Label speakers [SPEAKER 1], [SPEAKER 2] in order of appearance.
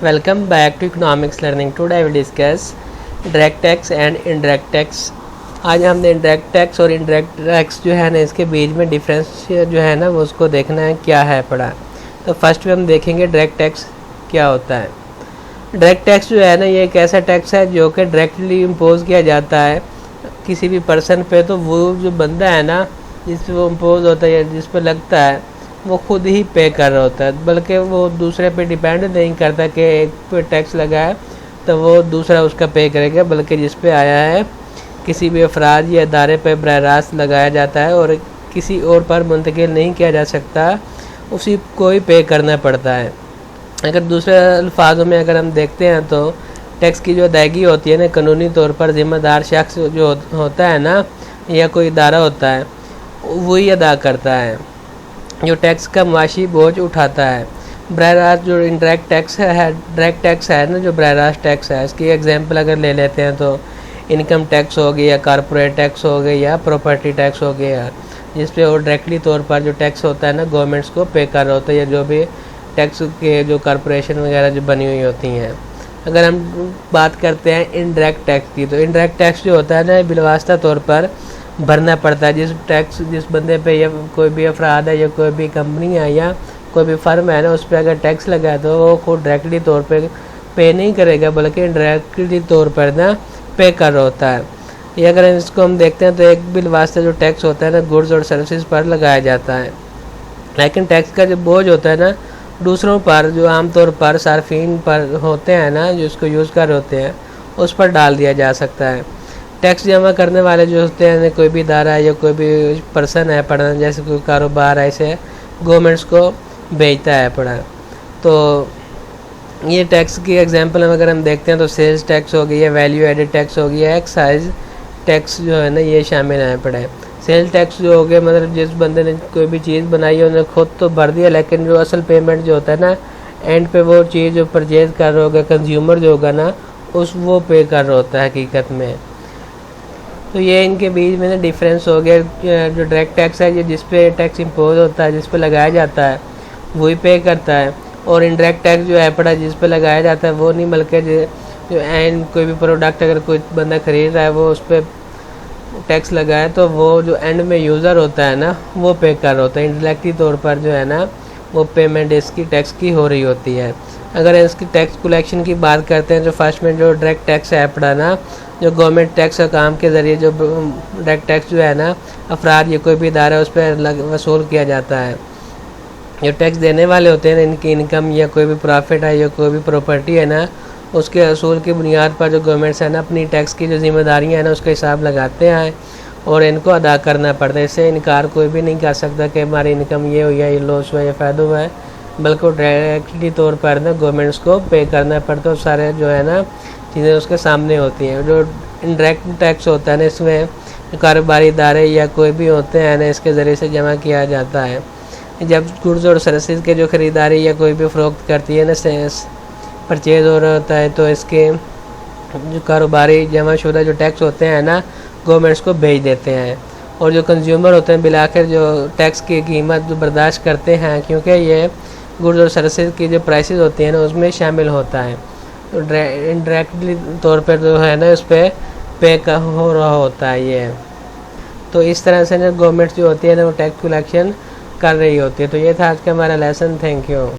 [SPEAKER 1] Welcome back to Economics Learning. Today I will discuss direct tax and indirect tax. आज हमने indirect tax और indirect tax जो है ना इसके बीच में डिफरेंस जो है ना वो उसको देखना है क्या है पड़ा। तो फर्स्ट में हम देखेंगे डायरेक्ट टैक्स क्या होता है। डायरेक्ट टैक्स जो है ना ये एक ऐसा टैक्स है जो कि डायरेक्टली इम्पोज किया जाता है किसी भी पर्सन पे। तो वो जो बंदा है ना जिस पे वो इम्पोज होता है या जिस पे लगता है वो खुद ही पे कर रहा होता है, बल्कि वो दूसरे पे डिपेंड नहीं करता कि एक पे टैक्स लगा है तो वो दूसरा उसका पे करेगा, बल्कि जिस पे आया है किसी भी अफराद या इदारे पर बरह रास्त लगाया जाता है और किसी और पर मुंतकिल नहीं किया जा सकता, उसी को ही पे करना पड़ता है। अगर दूसरे अल्फाजों में अगर हम देखते हैं तो टैक्स की जो अदायगी होती है ना कानूनी तौर पर ज़िम्मेदार शख्स जो होता है ना या कोई इदारा होता है वही अदा करता है जो टैक्स का माशी बोझ उठाता है। बरह रास्त जो इंडायरेक्ट टैक्स है डायरेक्ट टैक्स है ना जो बरह रास्त टैक्स है, इसकी एग्जांपल अगर ले लेते हैं तो इनकम टैक्स हो गया, कारपोरेट टैक्स हो गया या प्रॉपर्टी टैक्स हो गया, जिस पे वो डायरेक्टली तौर पर जो टैक्स होता है ना गवर्नमेंट्स को पे कर रहा होता है या जो भी टैक्स के जो कॉरपोरेशन वगैरह जो बनी हुई होती हैं। अगर हम बात करते हैं इनडायरेक्ट टैक्स की, तो इनडायरेक्ट टैक्स जो होता है ना बिलवास्ता तौर पर भरना पड़ता है। जिस बंदे पे या कोई भी अफराद है या कोई भी कंपनी है या कोई भी फर्म है ना उस पर अगर टैक्स लगा है तो वो खुद डायरेक्टली तौर पे नहीं करेगा, बल्कि इनडायरेक्टली तौर पर ना पे कर रहा होता है। ये अगर इसको हम देखते हैं तो एक बिल वास्ते जो टैक्स होता है ना गुड्स और सर्विसेज पर लगाया जाता है, लेकिन टैक्स का जो बोझ होता है ना दूसरों पर जो आमतौर पर सार्फिन पर होते हैं ना जो उसको यूज़ कर रहे होते हैं उस पर डाल दिया जा सकता है। टैक्स जमा करने वाले जो होते हैं कोई भी इदारा या कोई भी पर्सन है पढ़ा, जैसे कोई कारोबार ऐसे गवर्नमेंट्स को भेजता है पड़ा। तो ये टैक्स की एग्जांपल अगर हम देखते हैं तो सेल्स टैक्स हो गया, वैल्यू एडेड टैक्स हो गया, एक्साइज टैक्स जो है ना ये शामिल है पड़े। सेल टैक्स जो हो गया मतलब जिस बंदे ने कोई भी चीज़ बनाई है उन्हें खुद तो भर दिया, लेकिन जो असल पेमेंट जो होता है ना एंड पे वो चीज़ जो परचेज कर रहा होगा कंज्यूमर जो होगा ना वो पे कर रहा होता है हकीकत में। तो ये इनके बीच में ना डिफरेंस हो गया। जो डायरेक्ट टैक्स है ये जिस पे टैक्स इम्पोज होता है जिस पे लगाया जाता है वही पे करता है, और इनडायरेक्ट टैक्स जो है पड़ा जिस पे लगाया जाता है वो नहीं, बल्कि जो एंड कोई भी प्रोडक्ट अगर कोई बंदा ख़रीद रहा है वो उस पर टैक्स लगाए तो वो जो एंड में यूज़र होता है ना वो पे कर रहा होता है। इंडायरेक्टली तौर पर जो है ना वो पेमेंट इसकी टैक्स की हो रही होती है। अगर इसकी टैक्स कलेक्शन की बात करते हैं जो फर्स्ट में जो डायरेक्ट टैक्स है पड़ा ना जो गवर्नमेंट टैक्स का काम के ज़रिए जो डायरेक्ट टैक्स जो है ना अफराद या कोई भी इदारा उस पर वसूल किया जाता है। जो टैक्स देने वाले होते हैं इनकी इनकम या कोई भी प्रॉफिट है या कोई भी प्रॉपर्टी है ना उसके असूल की बुनियाद पर जो गवर्नमेंट्स है ना अपनी टैक्स की जो जिम्मेदारियाँ हैं ना उसका हिसाब लगाते हैं और इनको अदा करना पड़ता है। इससे इनकार कोई भी नहीं कर सकता कि हमारी इनकम ये हुई है, ये लॉस हुआ है, ये फ़ायदा हुआ है, बल्कि डायरेक्टली तौर पर ना गवर्नमेंट्स को पे करना पड़ता है। सारे जो है ना चीज़ें उसके सामने होती हैं। जो इनडायरेक्ट टैक्स होता है ना इसमें कारोबारी इदारे या कोई भी होते हैं ना इसके ज़रिए से जमा किया जाता है। जब गुड्स और सर्विसेज के जो ख़रीदारी या कोई भी फ़रोख्त करती है ना परचेज़ हो रहा होता है तो इसके जो कारोबारी जमा शुदा जो टैक्स होते हैं ना गवर्नमेंट्स को भेज देते हैं, और जो कंज्यूमर होते हैं बिलाखिर जो टैक्स की कीमत जो बर्दाश्त करते हैं क्योंकि ये गुड्स और सर्विसेज की जो प्राइसेस होती हैं ना उसमें शामिल होता है। तो इंडायरेक्टली तौर पर जो है ना उस पर पे हो रहा होता है ये। तो इस तरह से ना गवर्नमेंट जो होती है ना वो टैक्स कलेक्शन कर रही होती है। तो ये था आज का हमारा लेसन। Thank you.